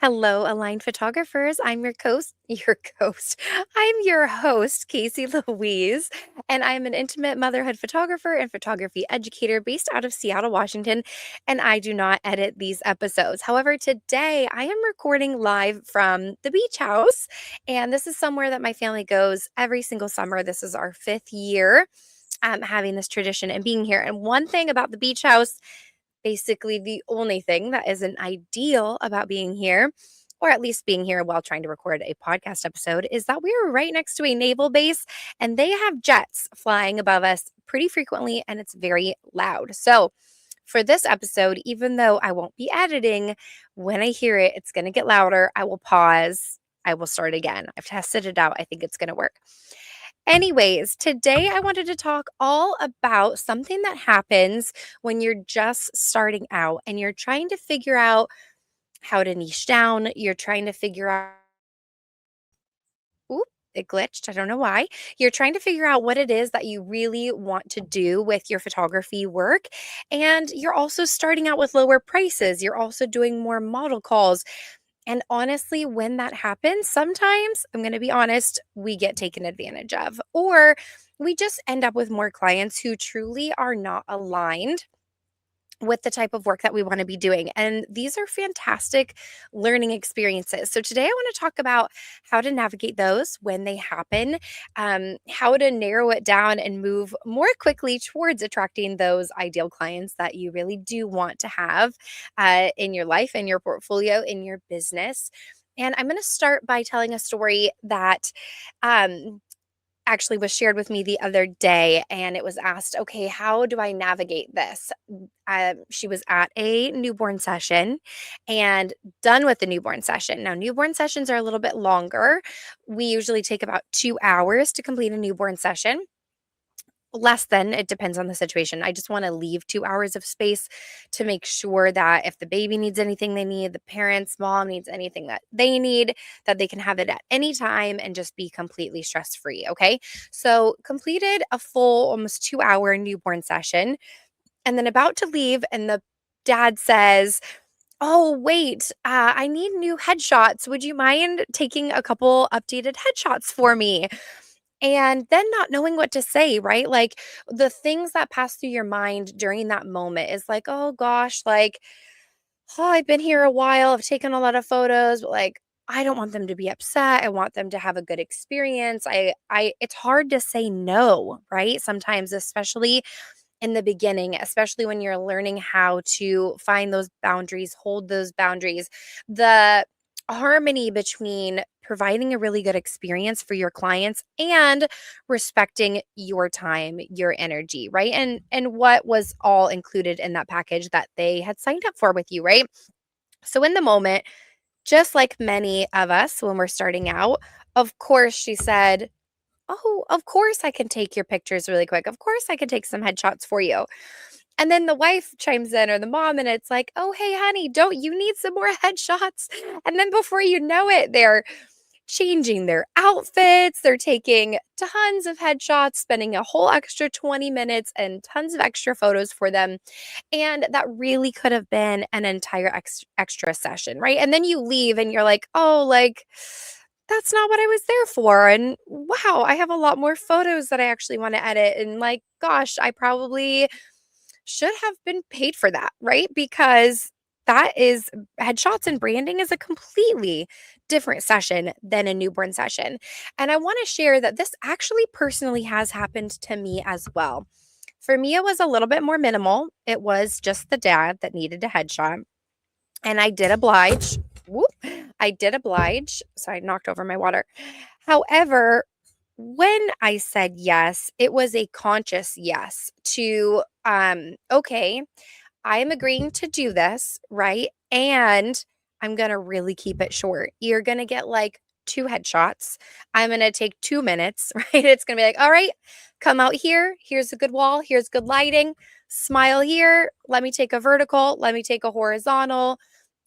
Hello, aligned photographers. I'm your host, I'm your host, Casey Louise, and I'm an intimate motherhood photographer and photography educator based out of Seattle, Washington, and I do not edit these episodes. However, today I am recording live from the beach house, and this is somewhere that my family goes every single summer. This is our fifth year having this tradition and being here. And one thing about the beach house, basically the only thing that isn't ideal about being here, or at least being here while trying to record a podcast episode, is that we are right next to a naval base and they have jets flying above us pretty frequently and it's very loud. So, for this episode, even though I won't be editing, when I hear it, it's going to get louder. I will pause. I will start again. I've tested it out. I think it's going to work. Anyways, today I wanted to talk all about something that happens when you're just starting out and you're trying to figure out how to niche down. You're trying to figure out, oop, it glitched. I don't know why. You're trying to figure out what it is that you really want to do with your photography work. And you're also starting out with lower prices. You're also doing more model calls. And honestly, when that happens, sometimes, I'm going to be honest, we get taken advantage of, or we just end up with more clients who truly are not aligned with the type of work that we want to be doing. And these are fantastic learning experiences. So today I want to talk about how to navigate those when they happen, how to narrow it down and move more quickly towards attracting those ideal clients that you really do want to have in your life, in your portfolio, in your business. And I'm going to start by telling a story that actually was shared with me the other day, and it was asked, okay, how do I navigate this? She was at a newborn session and done with the newborn session. Now, newborn sessions are a little bit longer. We usually take about 2 hours to complete a newborn session. Less than, it depends on the situation. I just want to leave 2 hours of space to make sure that if the baby needs anything they need, the parents, mom needs anything that they need, that they can have it at any time and just be completely stress free. Okay. So, completed a full almost 2 hour newborn session and then about to leave. And the dad says, oh, wait, I need new headshots. Would you mind taking a couple updated headshots for me? And then not knowing what to say, right? Like the things that pass through your mind during that moment is like, oh gosh, like, oh, I've been here a while. I've taken a lot of photos, but like, I don't want them to be upset. I want them to have a good experience. It's hard to say no, right? Sometimes, especially in the beginning, especially when you're learning how to find those boundaries, hold those boundaries, the harmony between providing a really good experience for your clients and respecting your time, your energy, right? And what was all included in that package that they had signed up for with you, right? So in the moment, just like many of us when we're starting out, of course she said, "Oh, of course I can take your pictures really quick. Of course I can take some headshots for you." And then the wife chimes in or the mom and it's like, "Oh, hey honey, don't you need some more headshots?" And then before you know it, they're changing their outfits, they're taking tons of headshots, spending a whole extra 20 minutes and tons of extra photos for them. And that really could have been an entire extra session, right? And then you leave and you're like, "Oh, like that's not what I was there for." And wow, I have a lot more photos that I actually want to edit. And like, gosh, I probably should have been paid for that, right? Because that is headshots and branding is a completely different session than a newborn session. And I want to share that this actually personally has happened to me as well. For me, it was a little bit more minimal. It was just the dad that needed a headshot. And I did oblige. Whoop. I did oblige. So I knocked over my water. However, when I said yes, it was a conscious yes to, okay, I'm agreeing to do this, right? And I'm going to really keep it short. You're going to get like two headshots. I'm going to take 2 minutes, right? It's going to be like, all right, come out here. Here's a good wall. Here's good lighting. Smile here. Let me take a vertical. Let me take a horizontal,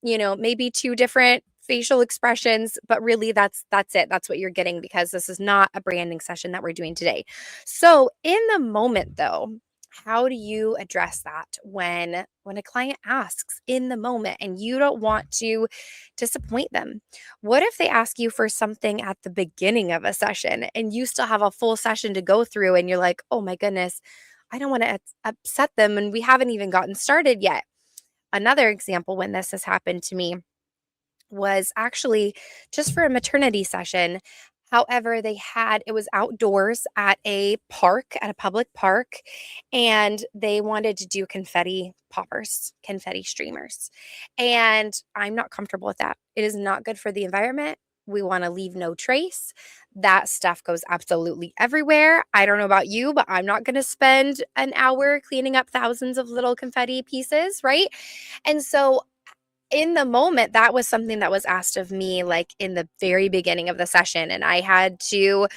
maybe two different facial expressions, but really that's it. That's what you're getting because this is not a branding session that we're doing today. So in the moment though, How do you address that when a client asks in the moment and you don't want to disappoint them? What if they ask you for something at the beginning of a session and you still have a full session to go through and you're like, "Oh my goodness, I don't want to upset them and we haven't even gotten started yet." Another example when this has happened to me was actually just for a maternity session. However, it was outdoors at a park, at a public park, and they wanted to do confetti poppers, confetti streamers. And I'm not comfortable with that. It is not good for the environment. We want to leave no trace. That stuff goes absolutely everywhere. I don't know about you, but I'm not going to spend an hour cleaning up thousands of little confetti pieces, right? And so in the moment, that was something that was asked of me, like, in the very beginning of the session, and I had to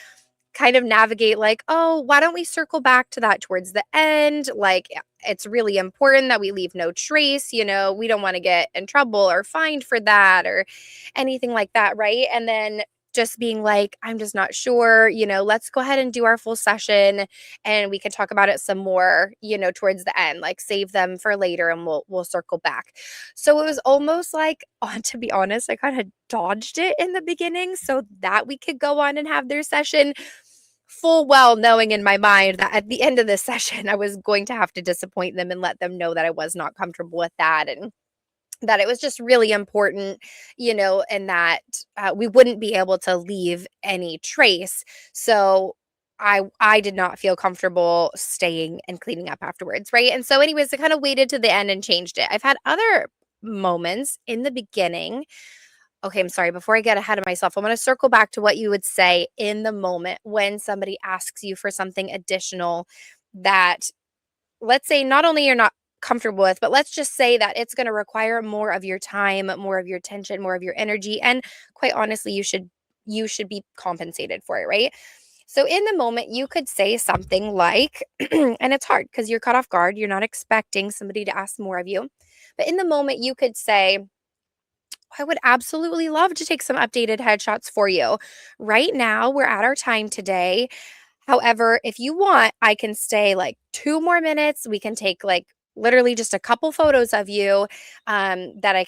kind of navigate like, "Oh, why don't we circle back to that towards the end? Like, it's really important that we leave no trace, we don't wanna get in trouble or fined for that or anything like that," right? And then just being like, "I'm just not sure, let's go ahead and do our full session, and we can talk about it some more, towards the end, like, save them for later, and we'll circle back." So it was almost like, to be honest, I kinda dodged it in the beginning so that we could go on and have their session, full well knowing in my mind that at the end of this session, I was going to have to disappoint them and let them know that I was not comfortable with that and that it was just really important, and that we wouldn't be able to leave any trace. So I did not feel comfortable staying and cleaning up afterwards, right? And so, anyways, I kind of waited to the end and changed it. I've had other moments in the beginning. Okay, I'm sorry. Before I get ahead of myself, I want to circle back to what you would say in the moment when somebody asks you for something additional that, let's say, not only you're not comfortable with, but let's just say that it's going to require more of your time, more of your attention, more of your energy, and quite honestly, you should be compensated for it, right? So in the moment, you could say something like, and it's hard because you're caught off guard, you're not expecting somebody to ask more of you. But in the moment, you could say, I would absolutely love to take some updated headshots for you. Right now, we're at our time today. However, if you want, I can stay like 2 more minutes. We can take like literally just a couple photos of you that I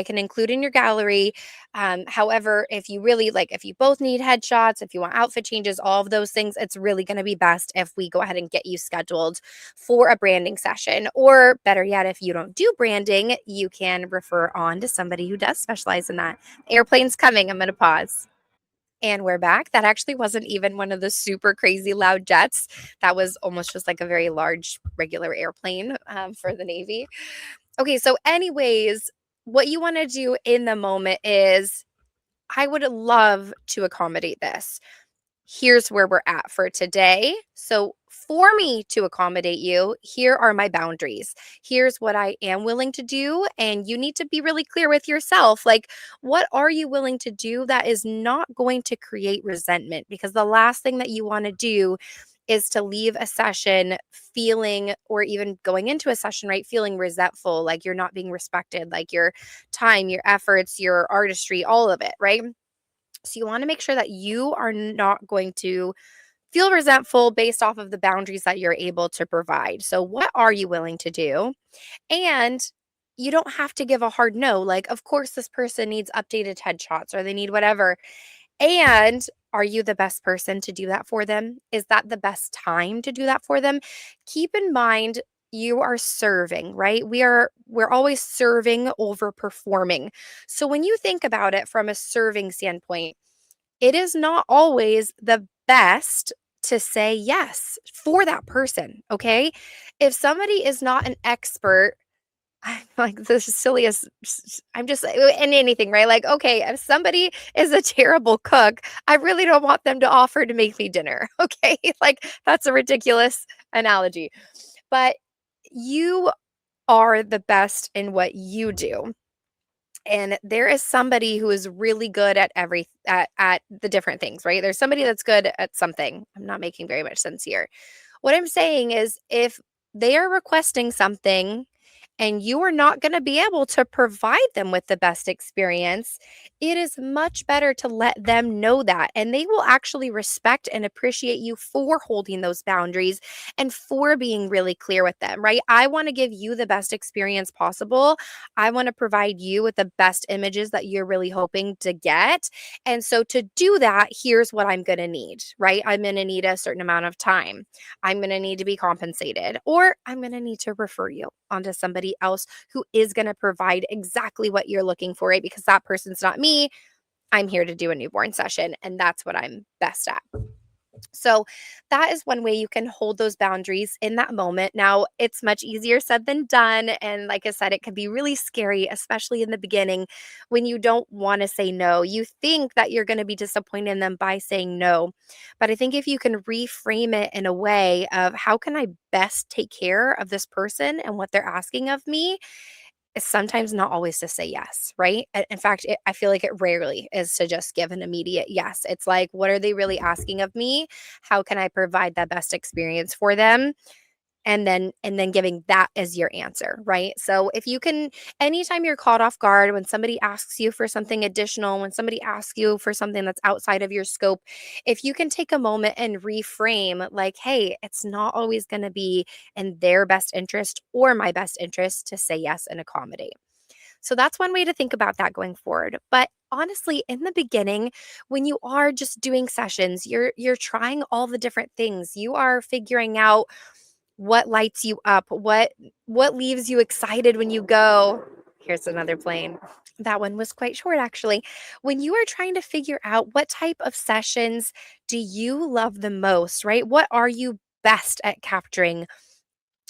can include in your gallery. However, if you really like, if you both need headshots, if you want outfit changes, all of those things, it's really going to be best if we go ahead and get you scheduled for a branding session. Or better yet, if you don't do branding, you can refer on to somebody who does specialize in that. Airplane's coming. I'm going to pause. And we're back. That actually wasn't even one of the super crazy loud jets. That was almost just like a very large regular airplane for the Navy. Okay, so, anyways, what you want to do in the moment is, I would love to accommodate this. Here's where we're at for today. So, for me to accommodate you, here are my boundaries. Here's what I am willing to do. And you need to be really clear with yourself. Like, what are you willing to do that is not going to create resentment? Because the last thing that you want to do is to leave a session feeling, or even going into a session, right, feeling resentful, like you're not being respected, like your time, your efforts, your artistry, all of it, right? So you want to make sure that you are not going to feel resentful based off of the boundaries that you're able to provide. So what are you willing to do? And you don't have to give a hard no. Like, of course, this person needs updated headshots or they need whatever. And are you the best person to do that for them? Is that the best time to do that for them? Keep in mind, you are serving, right? We're always serving over performing. So when you think about it from a serving standpoint, it is not always the best to say yes for that person, okay? If somebody is not an expert, I'm like the silliest, I'm just in anything, right? Like, okay, if somebody is a terrible cook, I really don't want them to offer to make me dinner, okay? Like, that's a ridiculous analogy. But you are the best in what you do. And there is somebody who is really good at at the different things, right? There's somebody that's good at something. I'm not making very much sense here. What I'm saying is, if they are requesting something and you are not going to be able to provide them with the best experience, it is much better to let them know that. And they will actually respect and appreciate you for holding those boundaries and for being really clear with them, right? I want to give you the best experience possible. I want to provide you with the best images that you're really hoping to get. And so to do that, here's what I'm going to need, right? I'm going to need a certain amount of time. I'm going to need to be compensated, or I'm going to need to refer you onto somebody else who is going to provide exactly what you're looking for, right? Because that person's not me. I'm here to do a newborn session, and that's what I'm best at. So that is one way you can hold those boundaries in that moment. Now, it's much easier said than done. And like I said, it can be really scary, especially in the beginning when you don't want to say no. You think that you're going to be disappointed in them by saying no. But I think if you can reframe it in a way of how can I best take care of this person and what they're asking of me, it's sometimes not always to say yes, right? In fact, I feel like it rarely is to just give an immediate yes. It's like, what are they really asking of me? How can I provide the best experience for them? And then giving that as your answer, right? So if you can, anytime you're caught off guard, when somebody asks you for something additional, when somebody asks you for something that's outside of your scope, if you can take a moment and reframe like, hey, it's not always going to be in their best interest or my best interest to say yes and accommodate. So that's one way to think about that going forward. But honestly, in the beginning, when you are just doing sessions, you're trying all the different things. You are figuring out what lights you up, what leaves you excited when you go. Here's another plane. That one was quite short, actually. When you are trying to figure out what type of sessions do you love the most, right? What are you best at capturing?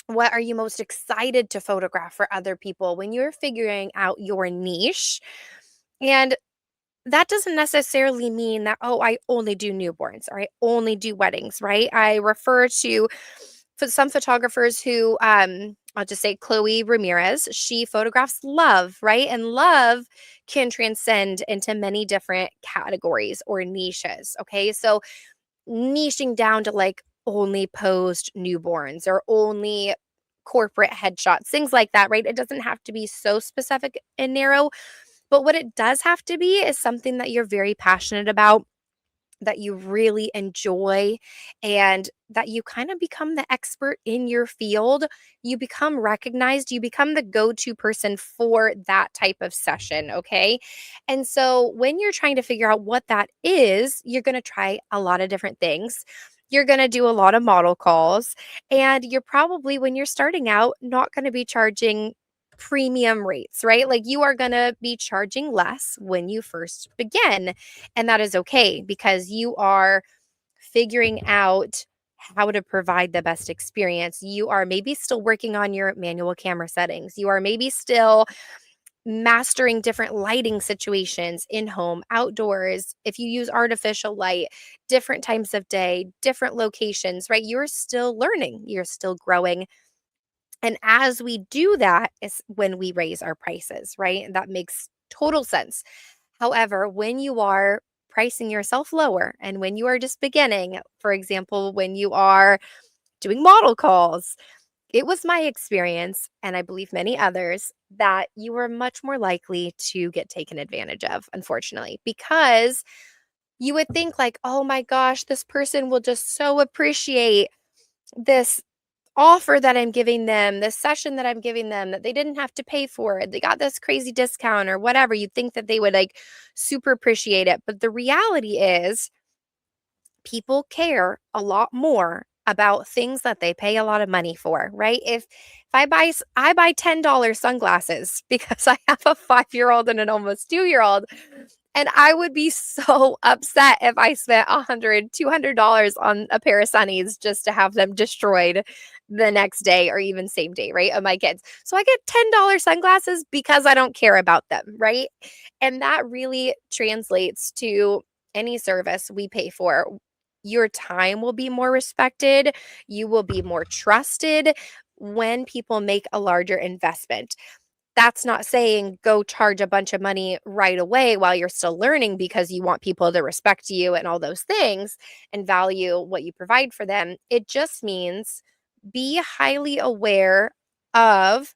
What are you most excited to photograph for other people when you're figuring out your niche? And that doesn't necessarily mean that, oh, I only do newborns or I only do weddings, right? I refer to for some photographers who, I'll just say Chloe Ramirez, she photographs love, right? And love can transcend into many different categories or niches. Okay. So niching down to like only posed newborns or only corporate headshots, things like that, right? It doesn't have to be so specific and narrow, but what it does have to be is something that you're very passionate about, that you really enjoy, and that you kind of become the expert in your field. You become recognized, you become the go to person for that type of session. Okay. And so when you're trying to figure out what that is, you're going to try a lot of different things. You're going to do a lot of model calls, and you're probably, when you're starting out, not going to be charging premium rates, right? Like you are going to be charging less when you first begin. And that is okay because you are figuring out how to provide the best experience. You are maybe still working on your manual camera settings. You are maybe still mastering different lighting situations in home, outdoors. If you use artificial light, different times of day, different locations, right? You're still learning, you're still growing. And as we do that is when we raise our prices, right? That makes total sense. However, when you are pricing yourself lower and when you are just beginning, for example, when you are doing model calls, it was my experience, and I believe many others, that you are much more likely to get taken advantage of, unfortunately, because you would think, like, oh my gosh, this person will just so appreciate this offer that I'm giving them, this session that I'm giving them that they didn't have to pay for. They got this crazy discount or whatever. You'd think that they would like super appreciate it. But the reality is, people care a lot more about things that they pay a lot of money for, right? If I buy $10 sunglasses because I have a 5-year-old and an almost 2-year-old, and I would be so upset if I spent $100, $200 on a pair of sunnies just to have them destroyed the next day or even same day, right? Of my kids. So I get $10 sunglasses because I don't care about them, right? And that really translates to any service we pay for. Your time will be more respected. You will be more trusted when people make a larger investment. That's not saying go charge a bunch of money right away while you're still learning because you want people to respect you and all those things and value what you provide for them. It just means be highly aware of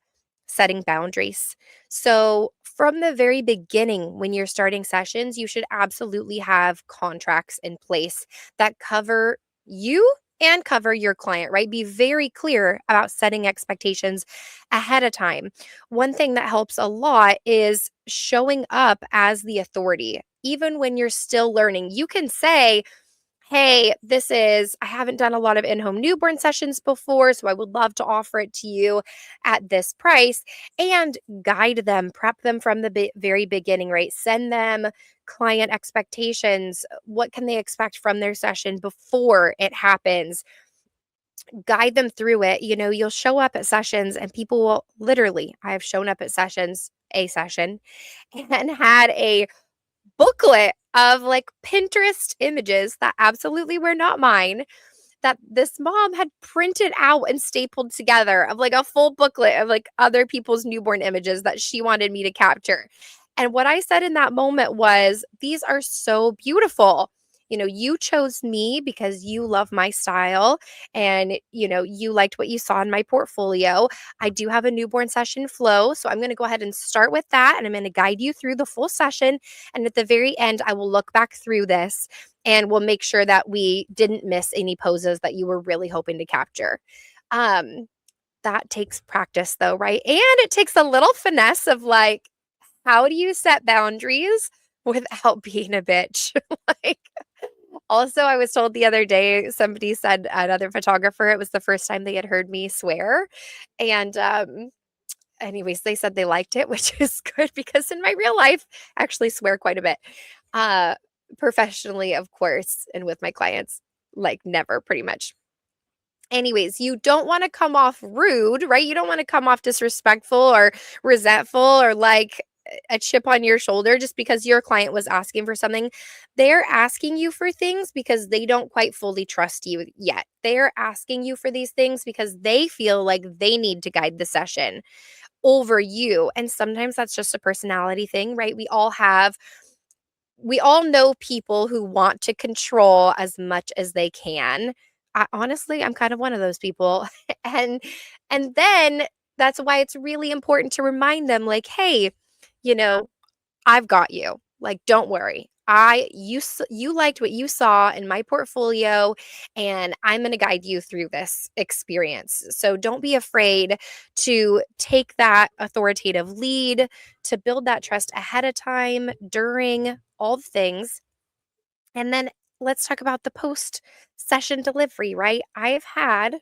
setting boundaries. So, from the very beginning, when you're starting sessions, you should absolutely have contracts in place that cover you and cover your client, right? Be very clear about setting expectations ahead of time. One thing that helps a lot is showing up as the authority. Even when you're still learning, you can say, hey, I haven't done a lot of in home newborn sessions before, so I would love to offer it to you at this price and guide them, prep them from the very beginning, right? Send them client expectations. What can they expect from their session before it happens? Guide them through it. You'll show up at sessions and people will literally, I have shown up at a session, and had a booklet of like Pinterest images that absolutely were not mine that this mom had printed out and stapled together of like a full booklet of like other people's newborn images that she wanted me to capture. And what I said in that moment was, these are so beautiful. You chose me because you love my style and, you liked what you saw in my portfolio. I do have a newborn session flow. So I'm going to go ahead and start with that. And I'm going to guide you through the full session. And at the very end, I will look back through this and we'll make sure that we didn't miss any poses that you were really hoping to capture. Um, that takes practice though, right? And it takes a little finesse of like, how do you set boundaries without being a bitch? Like, also, I was told the other day, somebody said, another photographer, it was the first time they had heard me swear. And anyways, they said they liked it, which is good because in my real life, I actually swear quite a bit. Uh, Professionally, of course, and with my clients, like never pretty much. Anyways, you don't want to come off rude, right? You don't want to come off disrespectful or resentful or like a chip on your shoulder just because your client was asking for something. They're asking you for things because they don't quite fully trust you yet. They're asking you for these things because they feel like they need to guide the session over you. And sometimes that's just a personality thing, right? We all know people who want to control as much as they can. I'm kind of one of those people. and and then that's why it's really important to remind them like, "Hey, you know, I've got you. Like, don't worry. You liked what you saw in my portfolio and I'm going to guide you through this experience. So don't be afraid to take that authoritative lead, to build that trust ahead of time, during all the things. And then let's talk about the post session delivery, right? I've had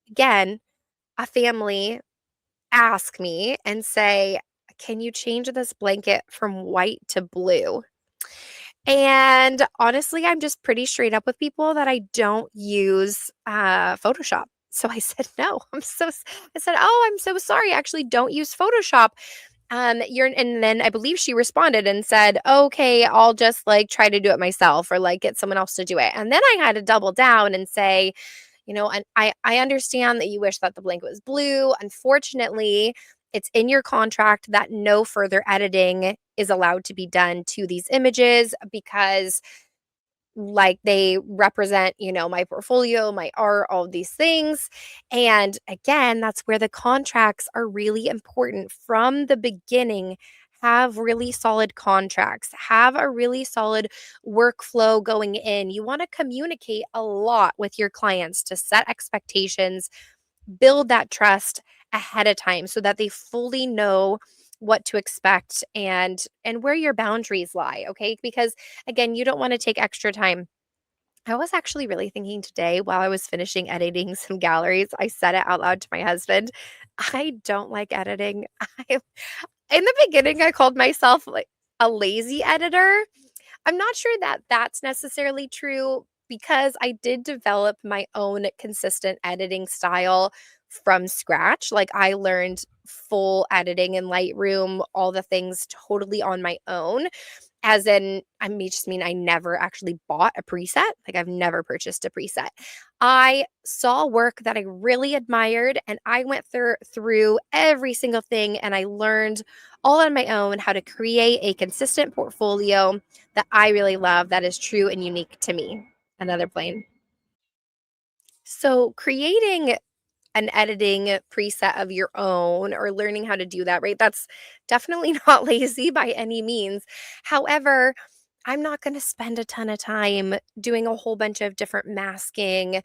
again a family ask me and say, "Can you change this blanket from white to blue?" And honestly, I'm just pretty straight up with people that I don't use Photoshop. So I said, no, I said, oh, I'm so sorry. I actually don't use Photoshop. And then I believe she responded and said, okay, I'll just like try to do it myself or like get someone else to do it. And then I had to double down and say, and I understand that you wish that the blanket was blue. Unfortunately, it's in your contract that no further editing is allowed to be done to these images because like they represent, my portfolio, my art, all of these things. And again, that's where the contracts are really important from the beginning. Have really solid contracts, have a really solid workflow going in. You want to communicate a lot with your clients to set expectations, build that trust ahead of time so that they fully know what to expect and where your boundaries lie, okay? Because again, you don't want to take extra time. I was actually really thinking today while I was finishing editing some galleries, I said it out loud to my husband. I don't like editing. I In the beginning I called myself like a lazy editor. I'm not sure that that's necessarily true because I did develop my own consistent editing style from scratch. Like I learned full editing in Lightroom, all the things totally on my own. As in, I may just mean I never actually bought a preset. Like I've never purchased a preset. I saw work that I really admired and I went through every single thing and I learned all on my own how to create a consistent portfolio that I really love that is true and unique to me. Another plane. So creating an editing preset of your own or learning how to do that, right? That's definitely not lazy by any means. However, I'm not going to spend a ton of time doing a whole bunch of different masking,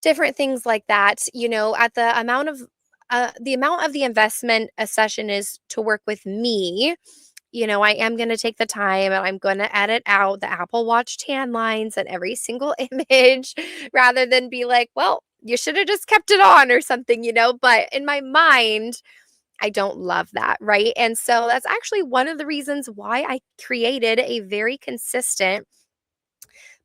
different things like that, at the amount of the investment a session is to work with me. I am going to take the time and I'm going to edit out the Apple Watch tan lines and every single image rather than be like, well, you should have just kept it on or something. But in my mind, I don't love that. Right. And so that's actually one of the reasons why I created a very consistent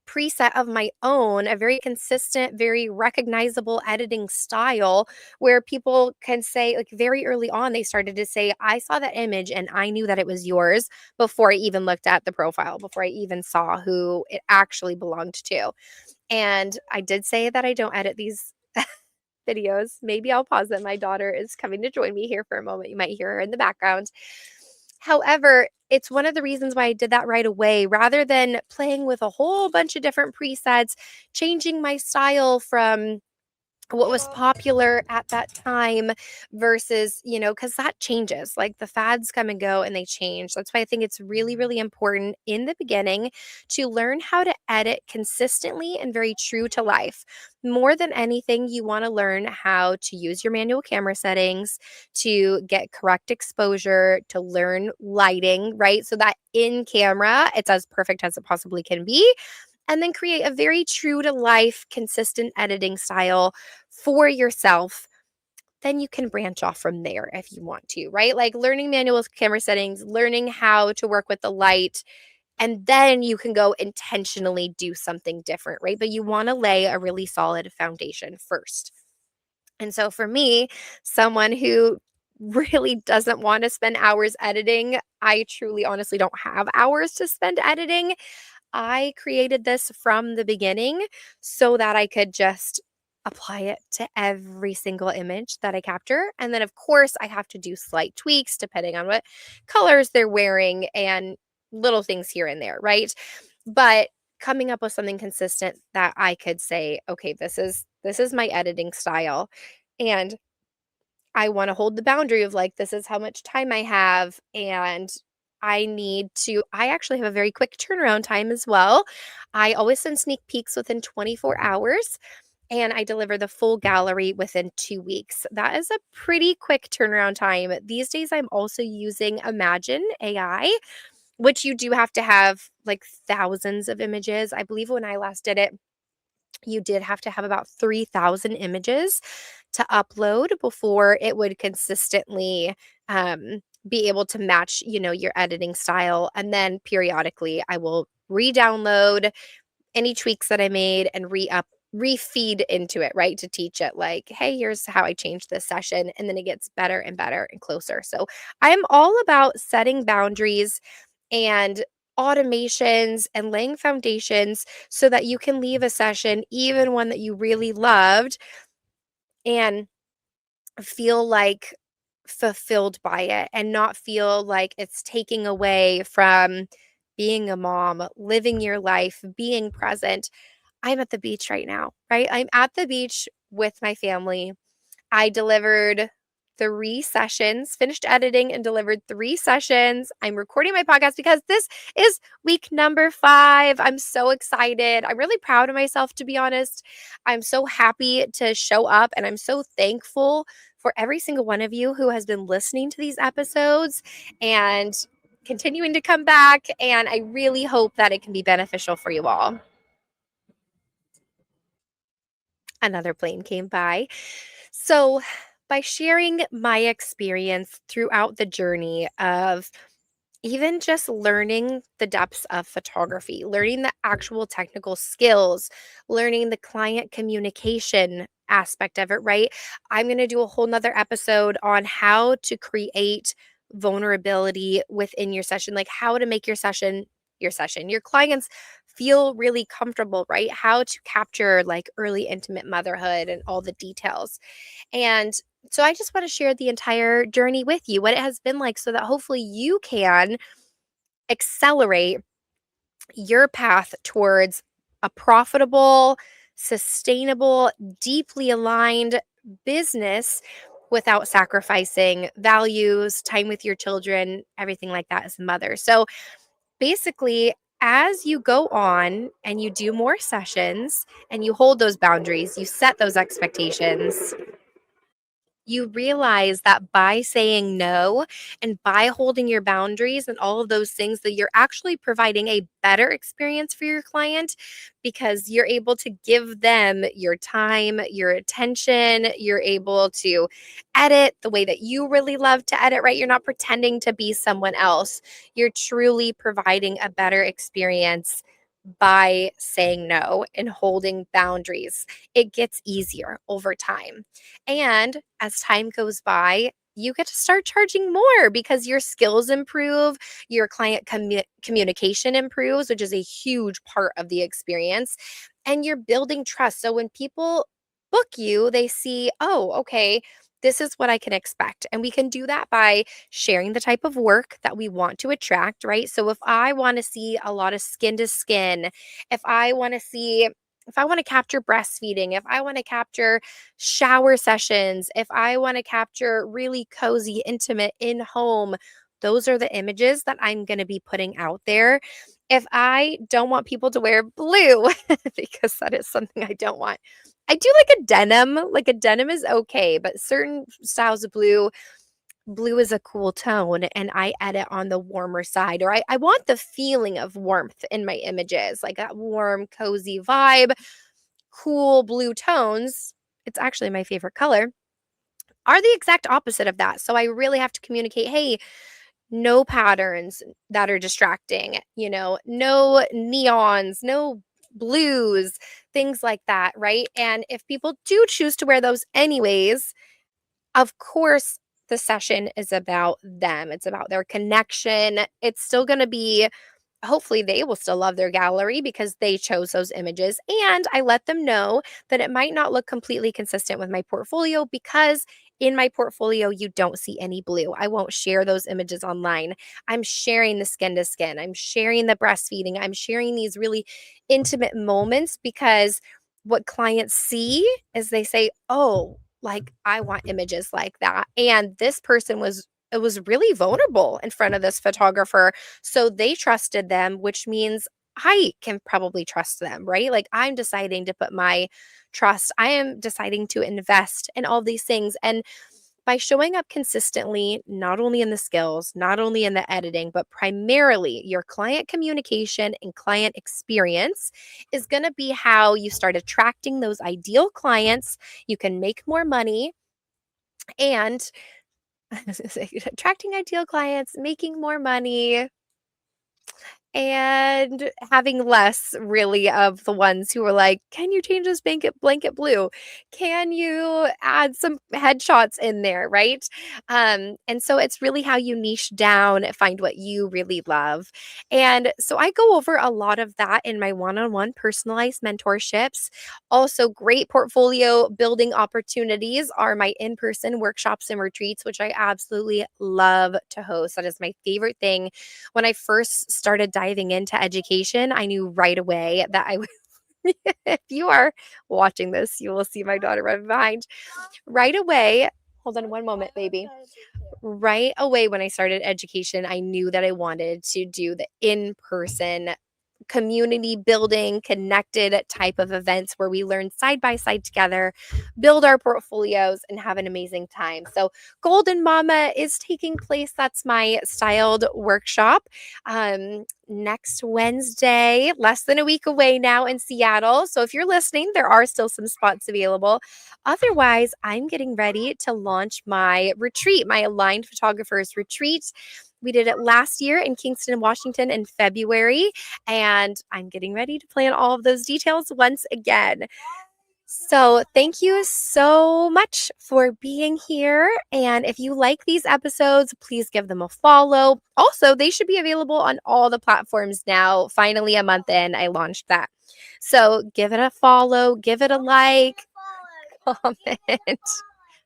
preset of my own, a very consistent, very recognizable editing style where people can say, like very early on, they started to say, I saw that image and I knew that it was yours before I even looked at the profile, before I even saw who it actually belonged to. And I did say that I don't edit these videos. Maybe I'll pause it. My daughter is coming to join me here for a moment. You might hear her in the background. However, it's one of the reasons why I did that right away rather than playing with a whole bunch of different presets, changing my style from what was popular at that time versus, because that changes. Like the fads come and go and they change. That's why I think it's really, really important in the beginning to learn how to edit consistently and very true to life. More than anything, you want to learn how to use your manual camera settings, to get correct exposure, to learn lighting, right? So that in camera, it's as perfect as it possibly can be, and then create a very true to life, consistent editing style for yourself. Then you can branch off from there if you want to, right? Like learning manual camera settings, learning how to work with the light, and then you can go intentionally do something different, right? But you want to lay a really solid foundation first. And so for me, someone who really doesn't want to spend hours editing, I truly honestly don't have hours to spend editing. I created this from the beginning so that I could just apply it to every single image that I capture. And then, of course, I have to do slight tweaks depending on what colors they're wearing and little things here and there, right? But coming up with something consistent that I could say, okay, this is my editing style. And I wanna hold the boundary of, like, this is how much time I have, and I actually have a very quick turnaround time as well. I always send sneak peeks within 24 hours, and I deliver the full gallery within 2 weeks. That is a pretty quick turnaround time. These days, I'm also using Imagine AI, which you do have to have, like, thousands of images. I believe when I last did it, you did have to have about 3,000 images to upload before it would consistently be able to match, your editing style. And then periodically, I will re-download any tweaks that I made and refeed into it, right? To teach it like, hey, here's how I changed this session. And then it gets better and better and closer. So I'm all about setting boundaries and automations and laying foundations so that you can leave a session, even one that you really loved, and feel like fulfilled by it and not feel like it's taking away from being a mom, living your life, being present. I'm at the beach right now, right? I'm at the beach with my family. I delivered 3 sessions, finished editing and delivered 3 sessions. I'm recording my podcast because this is week number 5. I'm so excited. I'm really proud of myself, to be honest. I'm so happy to show up, and I'm so thankful for every single one of you who has been listening to these episodes and continuing to come back, and I really hope that it can be beneficial for you all. Another plane came by. So, by sharing my experience throughout the journey of even just learning the depths of photography, learning the actual technical skills, learning the client communication aspect of it, right? I'm going to do a whole nother episode on how to create vulnerability within your session, like how to make your clients feel really comfortable, right? How to capture like early intimate motherhood and all the details. And so I just want to share the entire journey with you, what it has been like, so that hopefully you can accelerate your path towards a profitable, sustainable, deeply aligned business without sacrificing values, time with your children, everything like that as a mother. So basically, as you go on and you do more sessions and you hold those boundaries, you set those expectations, you realize that by saying no and by holding your boundaries and all of those things, that you're actually providing a better experience for your client because you're able to give them your time, your attention. You're able to edit the way that you really love to edit, right? You're not pretending to be someone else. You're truly providing a better experience by saying no and holding boundaries. It gets easier over time. And as time goes by, you get to start charging more because your skills improve, your client communication improves, which is a huge part of the experience, and you're building trust. So when people book you, they see, oh, okay, this is what I can expect. And we can do that by sharing the type of work that we want to attract, right? So if I want to see a lot of skin to skin, if I want to see if I want to capture breastfeeding, if I want to capture shower sessions, if I want to capture really cozy, intimate in home, those are the images that I'm going to be putting out there. If I don't want people to wear blue, because that is something I don't want, I do like a denim. Like a denim is okay, but certain styles of blue is a cool tone and I edit on the warmer side, or I want the feeling of warmth in my images, like that warm, cozy vibe, cool blue tones. It's actually my favorite color, are the exact opposite of that. So I really have to communicate, hey, no patterns that are distracting, no neons, no blues, things like that, right? And if people do choose to wear those anyways, of course, the session is about them. It's about their connection. It's still going to be, hopefully they will still love their gallery because they chose those images. And I let them know that it might not look completely consistent with my portfolio because in my portfolio, you don't see any blue. I won't share those images online. I'm sharing the skin to skin. I'm sharing the breastfeeding. I'm sharing these really intimate moments because what clients see is they say, oh, like I want images like that. And this person was, it was really vulnerable in front of this photographer, so they trusted them, which means I can probably trust them, right? Like I'm deciding to put my trust, I am deciding to invest in all these things. And by showing up consistently, not only in the skills, not only in the editing, but primarily your client communication and client experience is going to be how you start attracting those ideal clients. You can make more money and attracting ideal clients, making more money, and having less really of the ones who were like, "Can you change this blanket blue? Can you add some headshots in there?" Right? And so it's really how you niche down, find what you really love. And so I go over a lot of that in my one-on-one personalized mentorships. Also, great portfolio building opportunities are my in-person workshops and retreats, which I absolutely love to host. That is my favorite thing. When I first started diving into education, I knew right away that I would. If you are watching this, you will see my daughter right behind. Right away, hold on one moment, baby. Right away, when I started education, I knew that I wanted to do the in person community building, connected type of events where we learn side by side together, build our portfolios, and have an amazing time. So, Golden Mama is taking place. That's my styled workshop next Wednesday, less than a week away now in Seattle. So, if you're listening, there are still some spots available. Otherwise, I'm getting ready to launch my retreat, my Aligned Photographers Retreat. We did it last year in Kingston, Washington in February, and I'm getting ready to plan all of those details once again. So, thank you so much for being here. And if you like these episodes, please give them a follow. Also, they should be available on all the platforms now. Finally, a month in, I launched that. So, give it a follow, give it a like, comment.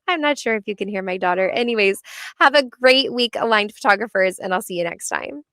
I'm not sure if you can hear my daughter. Anyways, have a great week, Aligned Photographers, and I'll see you next time.